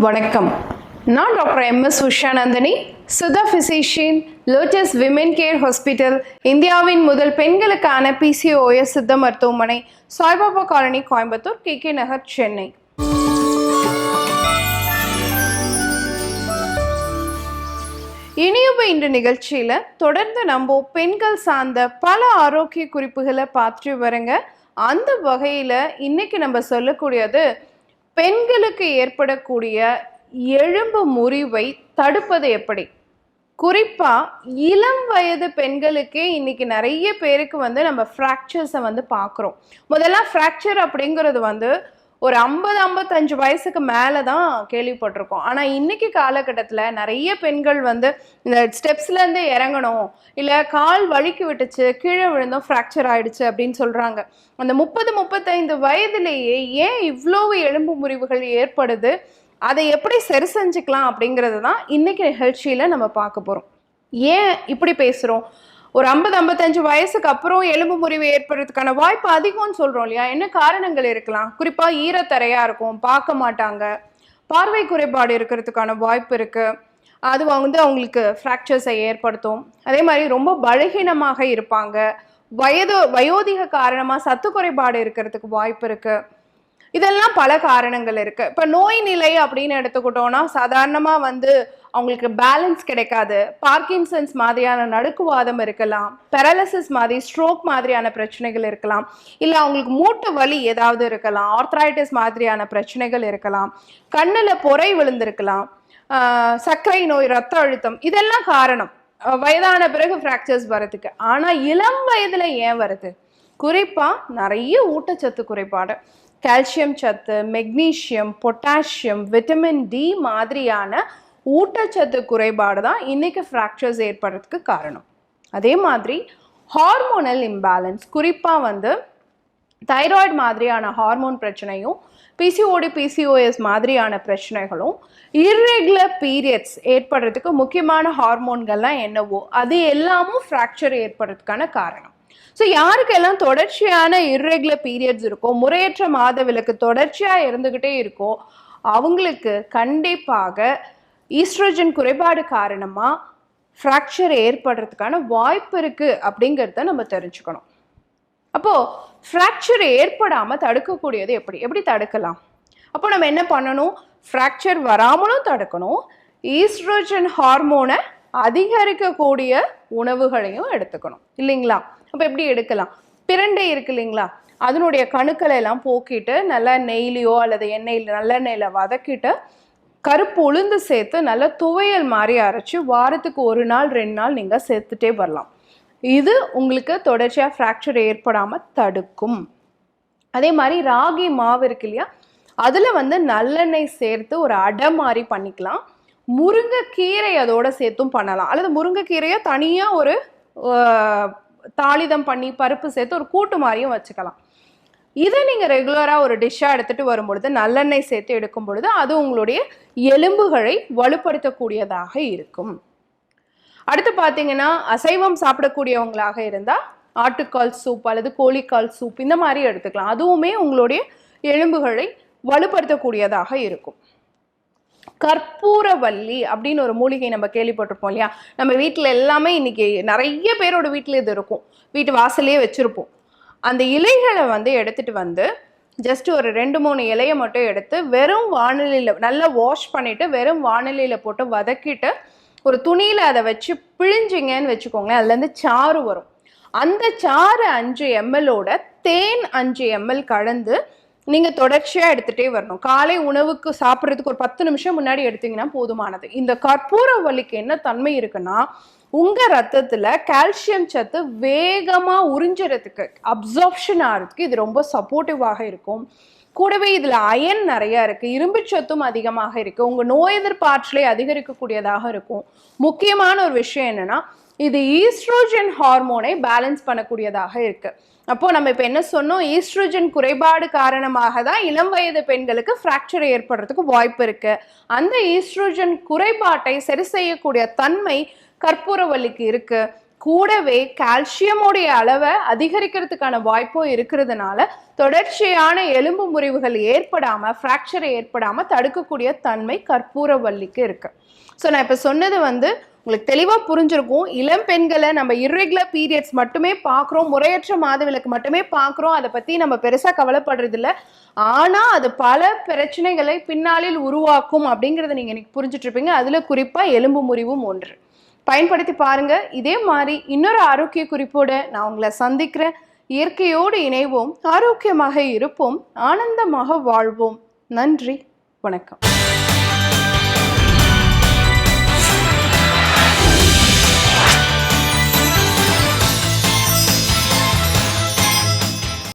வணக்கம். நான் doctor MS. Usha Nandini, Sudha physician, lotus women care hospital, இந்தியாவின் முதல் பெண்களுக்கான PCOS சித்த மருத்துவமனை, சாய்பாபா காலனி, கோயம்புத்தூர், KK நகர், சென்னை. இனியுப இந்த நிகழ்ச்சியில் தொடர்ந்து நம்ம பெண்கள் சார்ந்த பல ஆரோக்கிய குறிப்புகளை பார்த்துட்டு வரங்க. அந்த வகையில் இன்னைக்கு நம்ம சொல்லக்கூடியது பெண்களுக்கு ஏற்படக்கூடிய எலும்பு முறிவை தடுப்பது எப்படி. குறிப்பாக இளம் வயது பெண்களுக்கே இன்னைக்கு நிறைய பேருக்கு நம்ம ஃப்ராக்சர்ஸை பார்க்குறோம். முதல்ல ஃப்ராக்சர் அப்படிங்கிறது ஒரு 50-55 வயசுக்கு மேலே தான் கேள்விப்பட்டிருக்கோம். ஆனால் இன்னைக்கு காலகட்டத்தில் நிறைய பெண்கள் இந்த ஸ்டெப்ஸ்லேருந்து இறங்கணும், இல்லை கால் வழுக்கி விட்டுச்சு, கீழே விழுந்தோம், ஃப்ராக்சர் ஆயிடுச்சு அப்படின்னு சொல்கிறாங்க. அந்த 30-35 வயதுலேயே ஏன் இவ்வளோ எலும்பு முறிவுகள் ஏற்படுது, அதை எப்படி சரி செஞ்சுக்கலாம் அப்படிங்கிறது தான் இன்னைக்கு நிகழ்ச்சியில் நம்ம பார்க்க போகிறோம். ஏன் இப்படி பேசுகிறோம்? ஒரு 50-55 வயசுக்கு அப்புறம் எலும்பு முறிவு ஏற்படுறதுக்கான வாய்ப்பு அதிகம்னு சொல்கிறோம் இல்லையா? என்ன காரணங்கள் இருக்கலாம்? குறிப்பாக ஈரத்தரையாக இருக்கும், பார்க்க மாட்டாங்க, பார்வை குறைபாடு இருக்கிறதுக்கான வாய்ப்பு இருக்குது, அது அவங்களுக்கு ஃப்ராக்சர்ஸை ஏற்படுத்தும். அதே மாதிரி ரொம்ப பலகீனமாக இருப்பாங்க, வயோதிக காரணமாக சத்து குறைபாடு இருக்கிறதுக்கு வாய்ப்பு இருக்குது. இதெல்லாம் பல காரணங்கள் இருக்குது. இப்போ நோய் நிலை அப்படின்னு எடுத்துக்கிட்டோன்னா சாதாரணமாக அவங்களுக்கு பேலன்ஸ் கிடைக்காது, பார்க்கின்சன்ஸ் மாதிரியான நடுக்குவாதம் இருக்கலாம், பெரலிசிஸ் மாதிரி, ஸ்ட்ரோக் மாதிரியான பிரச்சனைகள் இருக்கலாம், இல்லை அவங்களுக்கு மூட்டு வலி ஏதாவது இருக்கலாம், ஆர்த்ரைட்டிஸ் மாதிரியான பிரச்சனைகள் இருக்கலாம், கண்ணில் பொறை விழுந்திருக்கலாம், சர்க்கரை நோய், ரத்த அழுத்தம், இதெல்லாம் காரணம் வயதான பிறகு ஃப்ராக்சர்ஸ் வரதுக்கு. ஆனால் இளம் வயதில் ஏன் வருது? குறிப்பாக நிறைய ஊட்டச்சத்து குறைபாடு, கால்சியம் சத்து, மெக்னீஷியம், பொட்டாசியம், விட்டமின் D மாதிரியான ஊட்டச்சத்து குறைபாடு தான் இன்னைக்கு ஃப்ராக்சர்ஸ் ஏற்படுறதுக்கு காரணம். அதே மாதிரி ஹார்மோனல் இம்பேலன்ஸ், குறிப்பாக தைராய்டு மாதிரியான ஹார்மோன் பிரச்சனையும், PCOD PCOS மாதிரியான பிரச்சனைகளும், இர்ரெகுலர் பீரியட்ஸ் ஏற்படுறதுக்கு முக்கியமான ஹார்மோன்கள்லாம் என்னவோ அது எல்லாமும் ஃப்ராக்சர் ஏற்படுறதுக்கான காரணம். ஸோ யாருக்கெல்லாம் தொடர்ச்சியான இர்ரெகுலர் பீரியட்ஸ் இருக்கோ, முறையற்ற மாதவிலக்கு தொடர்ச்சியாக இருந்துக்கிட்டே இருக்கோ, அவங்களுக்கு கண்டிப்பாக ஈஸ்ட்ரோஜன் குறைபாடு காரணமாக ஃப்ராக்சர் ஏற்படுறதுக்கான வாய்ப்பு இருக்குது அப்படிங்கிறத நம்ம தெரிஞ்சுக்கணும். அப்போது ஃப்ராக்சர் ஏற்படாமல் தடுக்கக்கூடியது எப்படி தடுக்கலாம்? அப்போ நம்ம என்ன பண்ணணும்? ஃப்ராக்சர் வராமலும் தடுக்கணும், ஈஸ்ட்ரோஜன் ஹார்மோனை அதிகரிக்கக்கூடிய உணவுகளையும் எடுத்துக்கணும் இல்லைங்களா? அப்போ எப்படி எடுக்கலாம்? பிரண்டை இருக்கு இல்லைங்களா, அதனுடைய கணுக்களை எல்லாம் போக்கிட்டு நல்லா நெய்லியோ அல்லது நல்லெண்ணெயில் வதக்கிட்டு கருப்பு உளுந்து சேர்த்து நல்லா துவையல் மாதிரி அரைச்சி வாரத்துக்கு 1 நாள் 2 நாள் நீங்கள் சேர்த்துட்டே வரலாம். இது உங்களுக்கு தொடர்ச்சியாக ஃப்ராக்சர் ஏற்படாமல் தடுக்கும். அதே மாதிரி ராகி மாவு இருக்கு இல்லையா, அதில் நல்லெண்ணெய் சேர்த்து ஒரு அடை மாதிரி பண்ணிக்கலாம். முருங்கைக்கீரை அதோடு சேர்த்தும் பண்ணலாம், அல்லது முருங்கைக்கீரையை தனியாக ஒரு தாளிதம் பண்ணி பருப்பு சேர்த்து ஒரு கூட்டு மாதிரியும் வச்சுக்கலாம். இதை நீங்கள் ரெகுலராக ஒரு டிஷ்ஷாக எடுத்துகிட்டு வரும்பொழுது, நல்லெண்ணெய் சேர்த்து எடுக்கும் பொழுது அது உங்களுடைய எலும்புகளை வலுப்படுத்தக்கூடியதாக இருக்கும். அடுத்து பார்த்தீங்கன்னா, அசைவம் சாப்பிடக்கூடியவங்களாக இருந்தால் ஆட்டுக்கால் சூப் அல்லது கோழிக்கால் சூப் இந்த மாதிரி எடுத்துக்கலாம். அதுவுமே உங்களுடைய எலும்புகளை வலுப்படுத்தக்கூடியதாக இருக்கும். கற்பூரவல்லி அப்படின்னு ஒரு மூலிகை நம்ம கேள்விப்பட்டிருப்போம் இல்லையா? நம்ம வீட்டில் எல்லாமே இன்னைக்கு நிறைய பேரோட வீட்டில் இது இருக்கும், வீட்டு வாசலையே வச்சுருப்போம். அந்த இலைகளை எடுத்துகிட்டு ஜஸ்ட் ஒரு 2-3 இலையை மட்டும் எடுத்து வெறும் வானிலையில் நல்லா வாஷ் பண்ணிவிட்டு வெறும் வானிலையில் போட்டு வதக்கிட்டு ஒரு துணியில் அதை வச்சு பிழிஞ்சிங்கன்னு வச்சுக்கோங்களேன், அதுலேருந்து சாறு வரும். அந்த சாறு 5 ml தேன் 5 ml கலந்து நீங்கள் தொடர்ச்சியாக எடுத்துகிட்டே வரணும். காலை உணவுக்கு சாப்பிட்றதுக்கு ஒரு 10 நிமிஷம் முன்னாடி எடுத்தீங்கன்னா போதுமானது. இந்த கற்பூரவல்லிக்கு என்ன தன்மை இருக்குன்னா, உங்கள் ரத்தத்தில் கால்சியம் சத்து வேகமாக உறிஞ்சுறதுக்கு, அப்சார்ப்ஷன் ஆகிறதுக்கு இது ரொம்ப சப்போர்ட்டிவாக இருக்கும். கூடவே இதில் அயன் நிறையா இருக்குது, இரும்பு சத்தும் அதிகமாக இருக்குது, உங்கள் நோய் எதிர்ப்பாற்றலை அதிகரிக்கக்கூடியதாக இருக்கும். முக்கியமான ஒரு விஷயம் என்னென்னா, இது ஈஸ்ட்ரோஜன் ஹார்மோனை பேலன்ஸ் பண்ணக்கூடியதாக இருக்குது. அப்போது நம்ம இப்போ என்ன சொன்னோம்? ஈஸ்ட்ரோஜன் குறைபாடு காரணமாக தான் இளம் வயது பெண்களுக்கு ஃப்ராக்சர் ஏற்படுறதுக்கு வாய்ப்பு இருக்குது. அந்த ஈஸ்ட்ரோஜன் குறைபாட்டை சரி செய்யக்கூடிய தன்மை கற்பூரவல்லிக்கு இருக்குது. கூடவே கால்சியமோடைய அளவை அதிகரிக்கிறதுக்கான வாய்ப்பும் இருக்கிறதுனால தொடர்ச்சியான எலும்பு முறிவுகள் ஏற்படாம, ஃப்ராக்சர் ஏற்படாம தடுக்கக்கூடிய தன்மை கற்பூரவல்லிக்கு இருக்கு. ஸோ நான் இப்போ சொன்னது உங்களுக்கு தெளிவாக புரிஞ்சிருக்கும். இளம் பெண்களை நம்ம இர்ரெகுலர் பீரியட்ஸ் மட்டுமே பார்க்குறோம், முறையற்ற மாதவிலக்கு மட்டுமே பார்க்குறோம், அதை பற்றி நம்ம பெருசாக கவலைப்படுறது இல்லை. ஆனால் அது பல பிரச்சனைகளை பின்னாளில் உருவாக்கும் அப்படிங்கிறத நீங்கள் இன்னைக்கு புரிஞ்சுட்டு இருப்பீங்க. அதில் குறிப்பாக எலும்பு முறிவும் ஒன்று. பயன்படுத்தி பாருங்க. இதே மாதிரி இன்னொரு ஆரோக்கிய குறிப்போட நான் உங்களை சந்திக்கிறேன். இயற்கையோடு இணைவோம், ஆரோக்கியமாக இருப்போம், ஆனந்தமாக வாழ்வோம். நன்றி, வணக்கம்.